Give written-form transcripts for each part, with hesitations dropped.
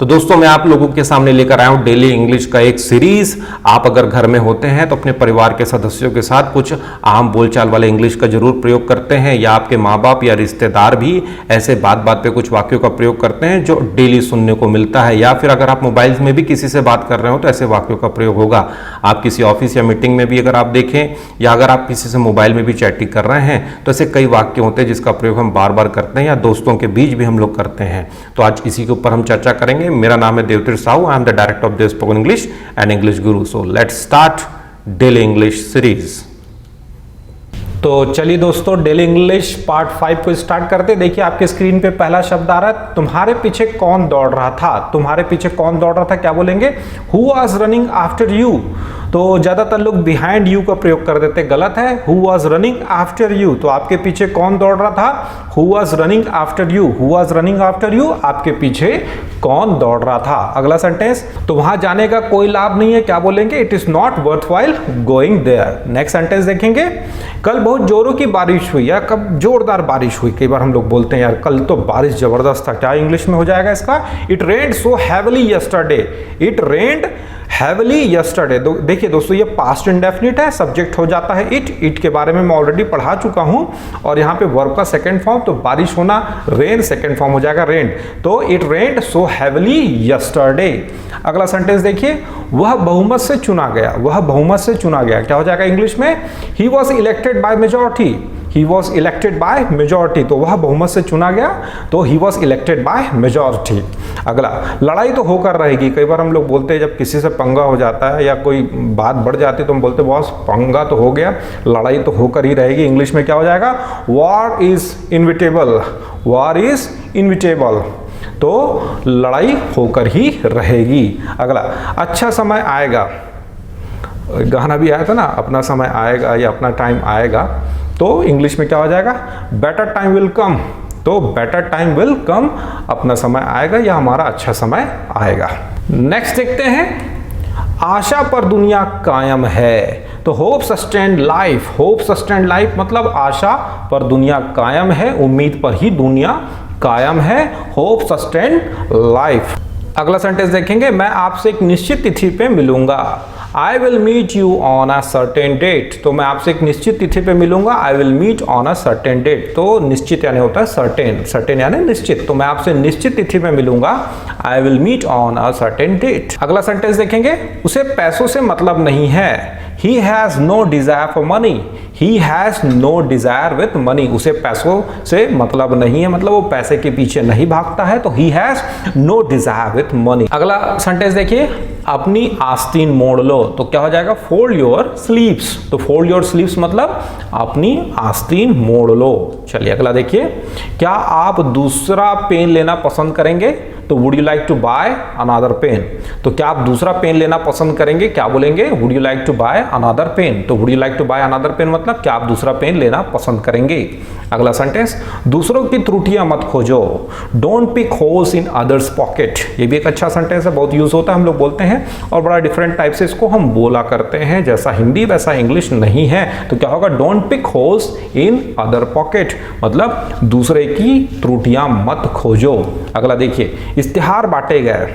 तो दोस्तों मैं आप लोगों के सामने लेकर आया हूं डेली इंग्लिश का एक सीरीज। आप अगर घर में होते हैं तो अपने परिवार के सदस्यों के साथ कुछ आम बोलचाल वाले इंग्लिश का जरूर प्रयोग करते हैं, या आपके माँ बाप या रिश्तेदार भी ऐसे बात बात पे कुछ वाक्यों का प्रयोग करते हैं जो डेली सुनने को मिलता है, या फिर अगर आप मोबाइल में भी किसी से बात कर रहे हो तो ऐसे वाक्यों का प्रयोग होगा। आप किसी ऑफिस या मीटिंग में भी अगर आप देखें, या अगर आप किसी से मोबाइल में भी चैटिंग कर रहे हैं तो ऐसे कई वाक्य होते हैं जिसका प्रयोग हम बार बार करते हैं, या दोस्तों के बीच भी हम लोग करते हैं। तो आज इसी के ऊपर हम चर्चा करेंगे। मेरा नाम है Devtir Sahu, I am the director of the spoken English and English guru. So let's start daily English series. तो चलिए दोस्तों, डेली इंग्लिश पार्ट 5 को स्टार्ट करते हैं। देखिए आपके स्क्रीन पे पहला शब्द आ रहा है, तुम्हारे पीछे कौन दौड़ रहा था। तुम्हारे पीछे कौन दौड़ रहा था, क्या बोलेंगे? Who was running after you. तो ज्यादातर लोग बिहाइंड यू का प्रयोग कर देते, गलत है। Who was running after you, तो आपके पीछे कौन दौड़ रहा था? Who was running after you. Who was running after you, आपके पीछे कौन दौड़ रहा था। अगला सेंटेंस, तो वहां जाने का कोई लाभ नहीं है, क्या बोलेंगे? It is not worthwhile going there. Next sentence देखेंगे, कल बहुत जोरों की बारिश हुई, या कब जोरदार बारिश हुई। कई बार हम लोग बोलते हैं यार कल तो बारिश जबरदस्त था, क्या इंग्लिश में हो जाएगा इसका? It rained so heavily yesterday. It rained heavily yesterday. देखिए दोस्तों, ये पास्ट इंडेफिनिट है, सब्जेक्ट हो जाता है इट। इट के बारे में मैं ऑलरेडी पढ़ा चुका हूं, और यहाँ पे वर्ब का सेकंड फॉर्म, तो बारिश होना, रेन सेकंड फॉर्म हो जाएगा रेन्ड। तो it rained so heavily yesterday. अगला सेंटेंस देखिए, वह बहुमत से चुना गया। वह बहुमत से चुना गया, क्या हो जाएगा इंग्लिश में? He was elected by majority. He was elected by majority, तो वह बहुमत से चुना गया, तो he was elected by majority. अगला, लड़ाई तो होकर रहेगी। कई बार हम लोग बोलते हैं जब किसी से पंगा हो जाता है या कोई बात बढ़ जाती है तो हम बोलते हैं बॉस पंगा तो हो गया, लड़ाई तो होकर ही रहेगी। इंग्लिश में क्या हो जाएगा? War is inevitable. War is inevitable, तो लड़ाई होकर ही रहेगी। अगला, अच्छा समय आएगा। गाना भी आया था ना, अपना समय आएगा या अपना टाइम आएगा, तो इंग्लिश में क्या हो जाएगा? Better time will come. तो बेटर टाइम विल कम, अपना समय आएगा या हमारा अच्छा समय आएगा। नेक्स्ट देखते हैं, आशा पर दुनिया कायम है। तो hope sustained life. Hope sustained life मतलब आशा पर दुनिया कायम है, उम्मीद पर ही दुनिया कायम है। Hope sustained life. अगला सेंटेंस देखेंगे, मैं आपसे एक निश्चित तिथि पे मिलूंगा। I will meet you on a certain date। तो मैं आपसे एक निश्चित तिथि पे मिलूंगा। I will meet on a certain date। तो निश्चित यानी होता है certain, certain यानी निश्चित। तो मैं आपसे निश्चित तिथि पे मिलूंगा। I will meet on a certain date। अगला सेंटेंस देखेंगे, उसे पैसों से मतलब नहीं है। He has no desire for money। He has no desire with money। उसे पैसों से मतलब नहीं है, मतलब वो पैसे के पीछे नहीं भागता है, तो he has no desire with money। अगला सेंटेंस देखिए, अपनी आस्तीन मोड़ लो। तो क्या हो जाएगा? Fold your sleeves. तो फोल्ड योर स्लीव्स मतलब अपनी आस्तीन मोड़ लो। चलिए अगला देखिए, क्या आप दूसरा पेन लेना पसंद करेंगे? तो would you like to buy another pen. तो क्या आप दूसरा पेन लेना पसंद करेंगे, क्या बोलेंगे? Would you like to buy another pen. तो would you like to buy another pen मतलब क्या आप दूसरा पेन लेना पसंद करेंगे। अगला सेंटेंस, दूसरों की त्रुटियां मत खोजो। Don't pick holes in others pocket. ये भी एक अच्छा सेंटेंस है, बहुत यूज होता है, हम लोग बोलते हैं, और बड़ा डिफरेंट टाइप से इसको हम बोला करते हैं। जैसा हिंदी वैसा इंग्लिश नहीं है। तो क्या होगा? Don't pick holes in other pocket मतलब दूसरे की त्रुटियां मत खोजो। अगला देखिए, इश्तिहार बांटे गए।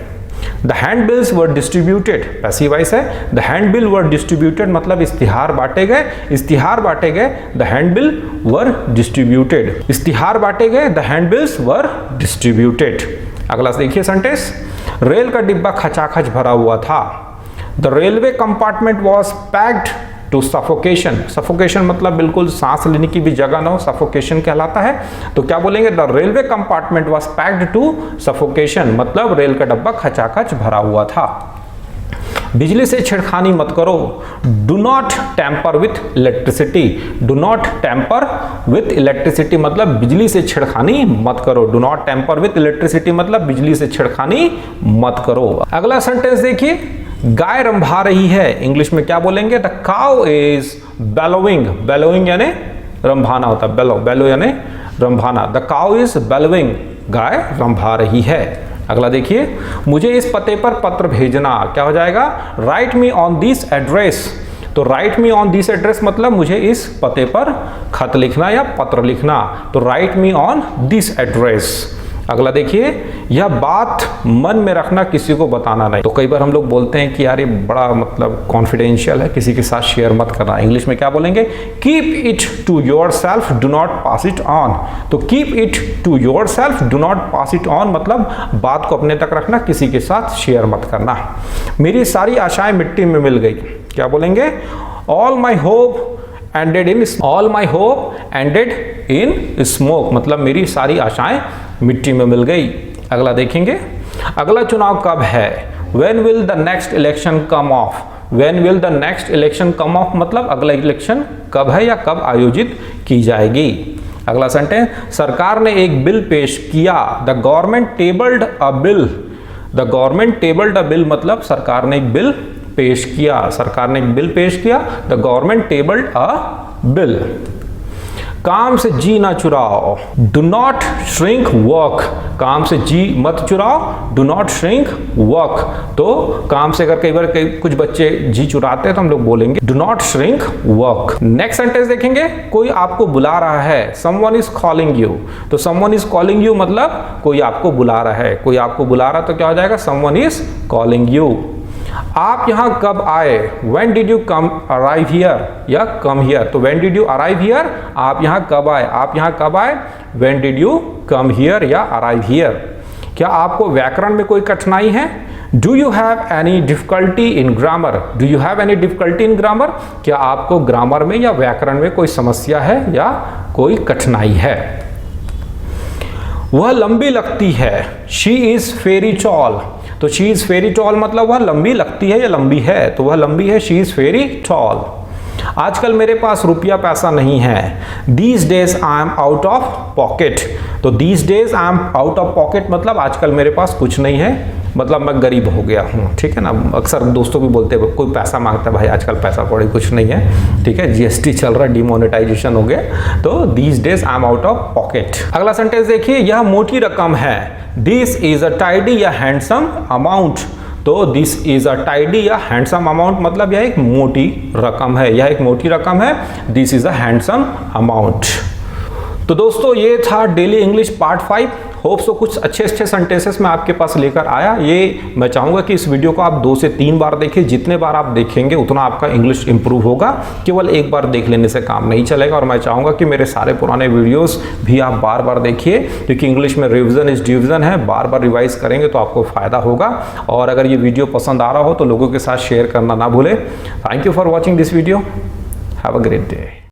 The hand bills were distributed, passive voice है। The hand bill were distributed मतलब इश्तिहार बांटे गए। इश्तिहार बांटे गए, the hand bill were distributed. इश्तिहार बांटे गए, the hand bills were distributed. अगला देखिए सेंटेंस, रेल का डिब्बा खचाखच भरा हुआ था। The railway compartment was packed to suffocation. Suffocation मतलब बिल्कुल सांस लेने की भी जगह ना हो, सफोकेशन कहलाता है। तो क्या बोलेंगे? The railway compartment was packed to suffocation मतलब रेल का डब्बा खचाखच भरा हुआ था। बिजली से छेड़खानी मत करो। Do not tamper with electricity. Do not tamper with electricity मतलब बिजली से छेड़खानी मत करो। Do not tamper with electricity मतलब बिजली से छेड़खानी मत करो। अगला सेंटेंस देखिए, गाय रंभा रही है। इंग्लिश में क्या बोलेंगे? The cow is bellowing. Bellowing यानी रंभाना होता है, बेलो, बेलो यानी रंभाना। द काउ इज बेलोइंग, गाय रंभा रही है। अगला देखिए, मुझे इस पते पर पत्र भेजना। क्या हो जाएगा? Write me on this address. तो write me on this address मतलब मुझे इस पते पर खत लिखना या पत्र लिखना। तो write me on this address. अगला देखिए, यह बात मन में रखना, किसी को बताना नहीं। तो कई बार हम लोग बोलते हैं कि यार ये बड़ा मतलब कॉन्फिडेंशियल है, किसी के साथ शेयर मत करना। इंग्लिश में क्या बोलेंगे? Keep it to yourself, do not pass it on. तो keep it to yourself, do not pass it on मतलब बात को अपने तक रखना, किसी के साथ शेयर मत करना। मेरी सारी आशाएं मिट्टी में मिल गई, क्या बोलेंगे? All my hope ended in smoke मतलब मेरी सारी आशाएं मिट्टी में मिल गई। अगला देखेंगे, अगला चुनाव कब है? When will the next election come off? When will the next election come off मतलब अगला इलेक्शन कब है या कब आयोजित की जाएगी। अगला सेंटेंस, सरकार ने एक बिल पेश किया। The government tabled a bill। The government tabled a bill मतलब सरकार ने एक बिल पेश किया, सरकार ने एक बिल पेश किया। The government tabled a bill. काम से जी ना चुराओ, डू नॉट श्रिंक वर्क। काम से जी मत चुराओ, डू नॉट श्रिंक वर्क। तो काम से अगर कई बार कुछ बच्चे जी चुराते हैं तो हम लोग बोलेंगे do not shrink work. Next sentence देखेंगे, कोई आपको बुला रहा है। Someone is calling you. तो समवन इज कॉलिंग यू मतलब कोई आपको बुला रहा है, कोई आपको बुला रहा है तो क्या हो जाएगा? Someone is calling you. आप यहां कब आए? When did you come arrive here या come here। तो when did you arrive here, आप यहां कब आए? आप यहां कब आए? When did you come here या arrive here। क्या आपको व्याकरण में कोई कठिनाई है? Do you have any difficulty in grammar? Do you have any difficulty in grammar? क्या आपको ग्रामर में या व्याकरण में कोई समस्या है या कोई कठिनाई है। वह लंबी लगती है। She is very tall। तो शी इज वेरी टॉल मतलब वह लंबी लगती है या लंबी है, तो वह लंबी है, शी इज वेरी टॉल। आजकल मेरे पास रुपया पैसा नहीं है। These days I am out of pocket. तो these days I am out of pocket मतलब आजकल मेरे पास कुछ नहीं है, मतलब मैं गरीब हो गया हूँ, ठीक है ना। अक्सर दोस्तों भी बोलते हैं कोई पैसा मांगता है, भाई आजकल पैसा पड़े कुछ नहीं है, ठीक है, जीएसटी चल रहा है, डिमोनेटाइजेशन हो गया, तो these days I am out of pocket. अगला सेंटेंस देखिए, यह मोटी रकम है। दिस इज अ टाइडी या हैंडसम अमाउंट। तो दिस इज अ टाइडी या हैंडसम अमाउंट मतलब यह एक मोटी रकम है, यह एक मोटी रकम है। This is a handsome amount. तो दोस्तों ये था daily English part 5। Hope so कुछ अच्छे सेंटेंसेस मैं आपके पास लेकर आया। ये मैं चाहूँगा कि इस वीडियो को आप 2 से 3 बार देखिए। जितने बार आप देखेंगे उतना आपका इंग्लिश इंप्रूव होगा। केवल एक बार देख लेने से काम नहीं चलेगा। और मैं चाहूँगा कि मेरे सारे पुराने वीडियोस भी आप बार बार देखिए, क्योंकि इंग्लिश में रिविजन इज डिवीजन है। बार बार रिवाइज करेंगे तो आपको फायदा होगा। और अगर ये वीडियो पसंद आ रहा हो तो लोगों के साथ शेयर करना ना भूलें। Thank you for watching this video. Have a great day.